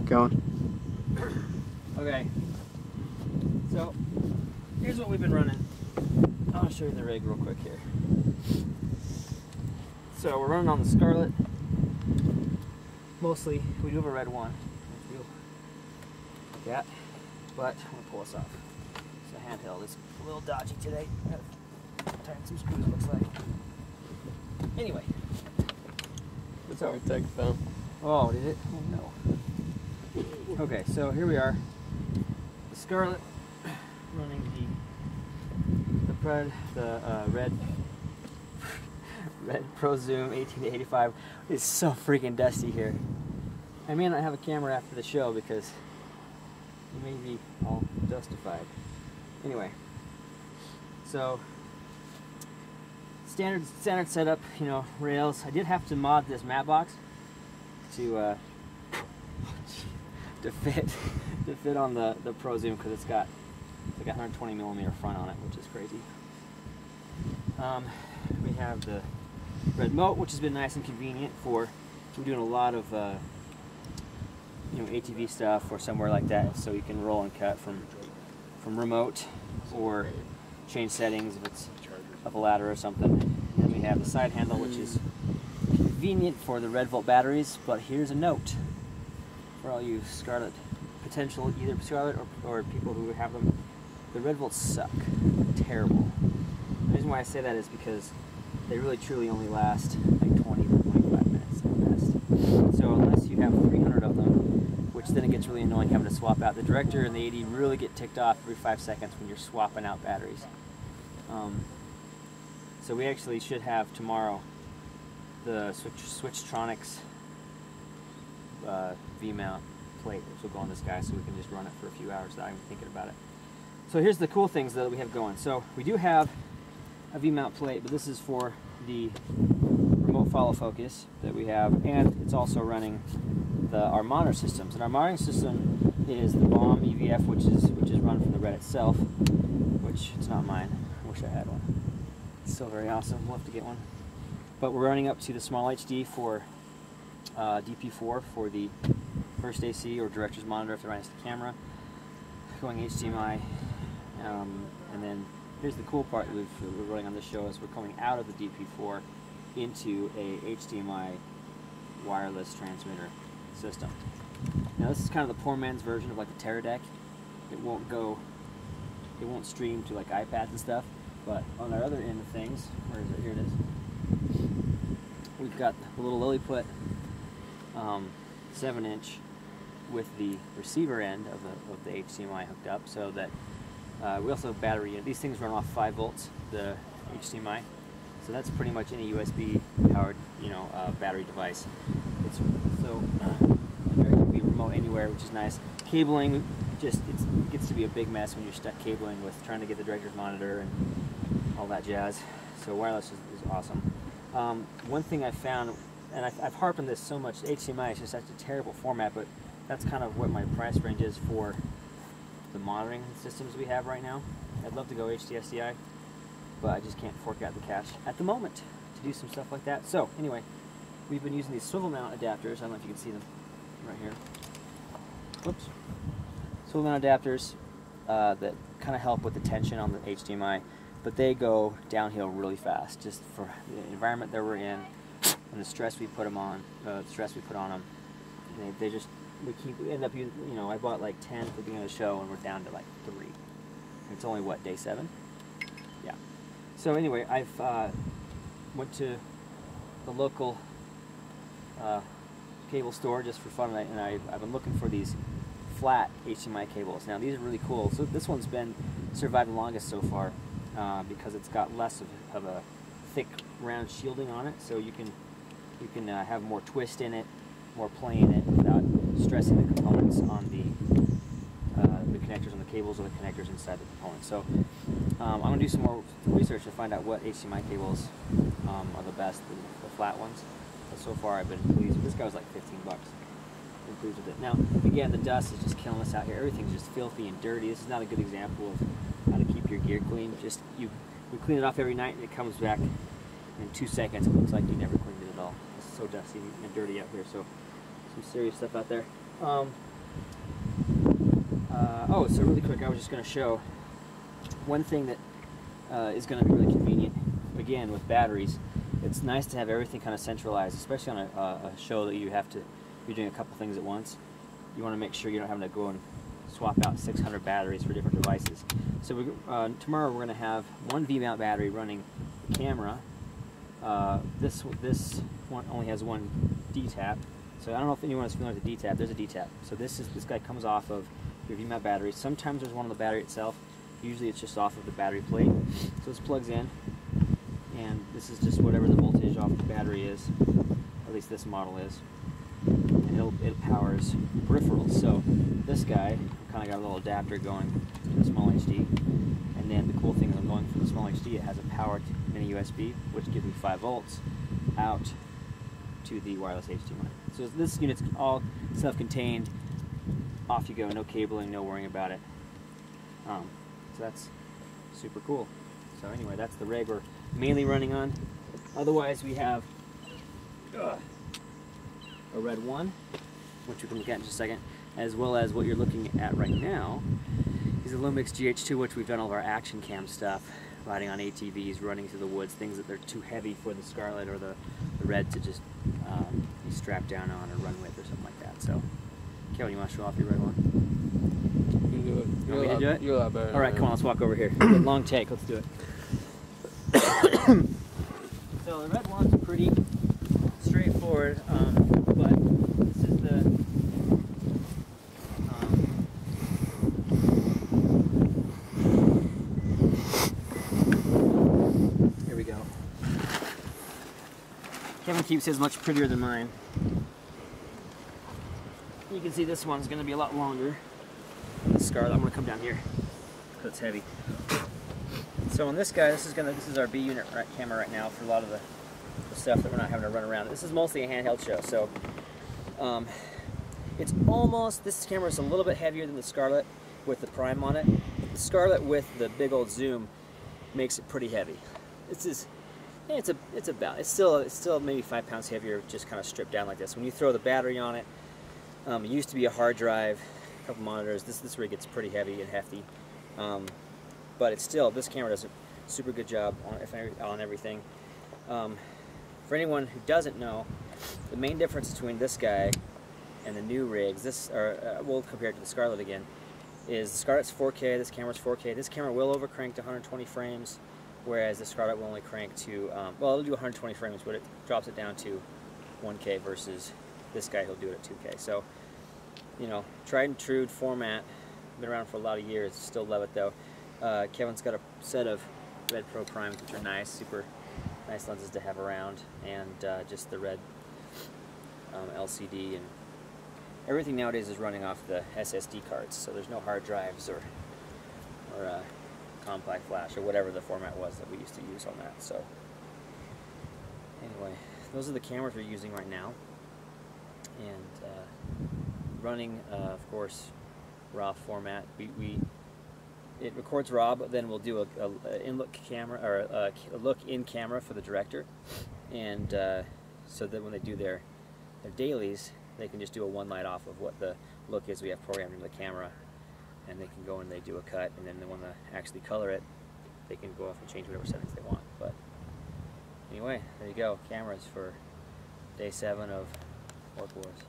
Going. Okay. So here's what we've been running. I'll show you the rig real quick here. So we're running on the Scarlet. Mostly, we do have a red one. Yeah, but I'm gonna pull this off. It's a handheld. It's a little dodgy today. Tighten some screws, looks like. Anyway. It's our tech phone. Oh, did it? Oh no. Okay, so here we are. The Scarlet running the red Pro Zoom 18-85. It's so freaking dusty here. I may not have a camera after the show because it may be all justified. Anyway, so standard setup, you know, rails. I did have to mod this mat box to fit on the Pro Zoom because it's got like a 120mm front on it, which is crazy. We have the red moat, which has been nice and convenient for we're doing a lot of you know, ATV stuff or somewhere like that, so you can roll and cut from remote or change settings if it's up a ladder or something. And then we have the side handle, which is convenient for the red volt batteries, but here's a note for all you Scarlet potential, either Scarlet or people who have them. The red volts suck. Terrible. The reason why I say that is because they really truly only last like 20 to 25 minutes at best. So unless you have 300 of them, which then it gets really annoying having to swap out. The director and the AD really get ticked off every 5 seconds when you're swapping out batteries. So we actually should have tomorrow the Switchtronics V-mount plate, which will go on this guy, so we can just run it for a few hours without even thinking about it. So here's the cool things that we have going. So we do have a V-mount plate, but this is for the remote follow focus that we have, and it's also running our monitor systems. And our monitoring system is the BOM EVF, which is run from the Red itself, which it's not mine. I wish I had one. It's still very awesome. We'll have to get one. But we're running up to the small HD for DP4 for the first AC or director's monitor if they're right next to the camera. Going HDMI, and then here's the cool part that we're running on this show is we're coming out of the DP4 into a HDMI wireless transmitter system. Now this is kind of the poor man's version of like the Teradek. It won't stream to like iPads and stuff, but on our other end of things, where is it? Here it is. We've got the little Lilliput 7-inch with the receiver end of the HDMI hooked up, so that we also have battery. These things run off 5 volts, the HDMI, so that's pretty much any USB powered, you know, battery device. It can be remote anywhere, which is nice. Cabling, it gets to be a big mess when you're stuck cabling with trying to get the director's monitor and all that jazz. So wireless is awesome. One thing I found, and I've harped on this so much, HDMI is just such a terrible format, but that's kind of what my price range is for the monitoring systems we have right now. I'd love to go HDSDI, but I just can't fork out the cash at the moment to do some stuff like that. So anyway, we've been using these swivel mount adapters. I don't know if you can see them right here. Whoops. Swivel mount adapters that kind of help with the tension on the HDMI, but they go downhill really fast just for the environment that we're in and the stress we put them on, we end up using, you know, I bought like 10 at the beginning of the show and we're down to like 3. It's only what, day 7? Yeah. So anyway, I've went to the local cable store just for fun, and I've been looking for these flat HDMI cables. Now these are really cool. So this one's been survived the longest so far because it's got less of a thick round shielding on it, so you can have more twist in it, more play in it without stressing the components on the connectors on the cables or the connectors inside the component. So I'm going to do some more research to find out what HDMI cables are the best, the flat ones. But so far I've been pleased. This guy was like 15 bucks. I'm pleased with it. Now again, the dust is just killing us out here. Everything's just filthy and dirty. This is not a good example of how to keep your gear clean. Just we clean it off every night and it comes back in 2 seconds. It looks like you never cleaned it at all. It's so dusty and dirty out here. So some serious stuff out there. Oh, so really quick, I was just going to show one thing that is going to be really convenient. Again, with batteries, it's nice to have everything kind of centralized, especially on a show that you're doing a couple things at once. You want to make sure you don't have to go and swap out 600 batteries for different devices. So tomorrow we're going to have one V-mount battery running the camera. This one only has one D-tap. So I don't know if anyone is familiar with the D-tap. There's a D-tap. So this guy comes off of your V-mount battery. Sometimes there's one on the battery itself. Usually it's just off of the battery plate. So this plugs in, and this is just whatever the voltage off the battery is. At least this model is. And it powers peripherals. So this guy kind of got a little adapter going to the small HD. And then the cool thing is I'm going from the small HD, it has a powered mini USB, which gives me 5 volts out to the wireless HDMI. So this unit's all self-contained. Off you go, no cabling, no worrying about it. So that's super cool. So anyway, that's the rig we're mainly running on. Otherwise, we have a red one, which we can look at in just a second, as well as what you're looking at right now is a Lumix GH2, which we've done all of our action cam stuff, riding on ATVs, running through the woods, things that they're too heavy for the Scarlet or the red to just be strapped down on or run with or something like that. So, Kevin, you want to show off your red one? You do it. You want me to do it? You're a lot better. All right, come on, let's walk over here. Long take, let's do it. So the red one's pretty straightforward, but this is the here we go. Kevin keeps his much prettier than mine. You can see this one's going to be a lot longer than the Scarlet. I'm going to come down here because it's heavy. So on this guy, this is our B unit camera right now for a lot of the stuff that we're not having to run around. This is mostly a handheld show, so it's almost, this camera is a little bit heavier than the Scarlet with the Prime on it. The Scarlet with the big old zoom makes it pretty heavy. It's still maybe 5 pounds heavier, just kind of stripped down like this. When you throw the battery on it, it used to be a hard drive, a couple monitors. This rig gets pretty heavy and hefty. But it's still, this camera does a super good job on everything. For anyone who doesn't know, the main difference between this guy and the new rigs, we'll compare it to the Scarlet again, is the Scarlet's 4K, this camera's 4K. This camera will overcrank to 120 frames, whereas the Scarlet will only crank to, well, it'll do 120 frames, but it drops it down to 1K versus this guy, he'll do it at 2K. So, you know, tried and true format, been around for a lot of years, still love it though. Kevin's got a set of Red Pro Primes, which are nice, super nice lenses to have around, and just the red LCD, and everything nowadays is running off the SSD cards, so there's no hard drives or compact flash or whatever the format was that we used to use on that. So anyway, those are the cameras we're using right now, and running, of course, RAW format. It records RAW, but then we'll do a in-look camera, or a look-in camera for the director, and so that when they do their dailies, they can just do a one light off of what the look is we have programmed into the camera, and they can go and they do a cut, and then they want to actually color it, they can go off and change whatever settings they want. But anyway, there you go, cameras for day 7 of Orc Wars.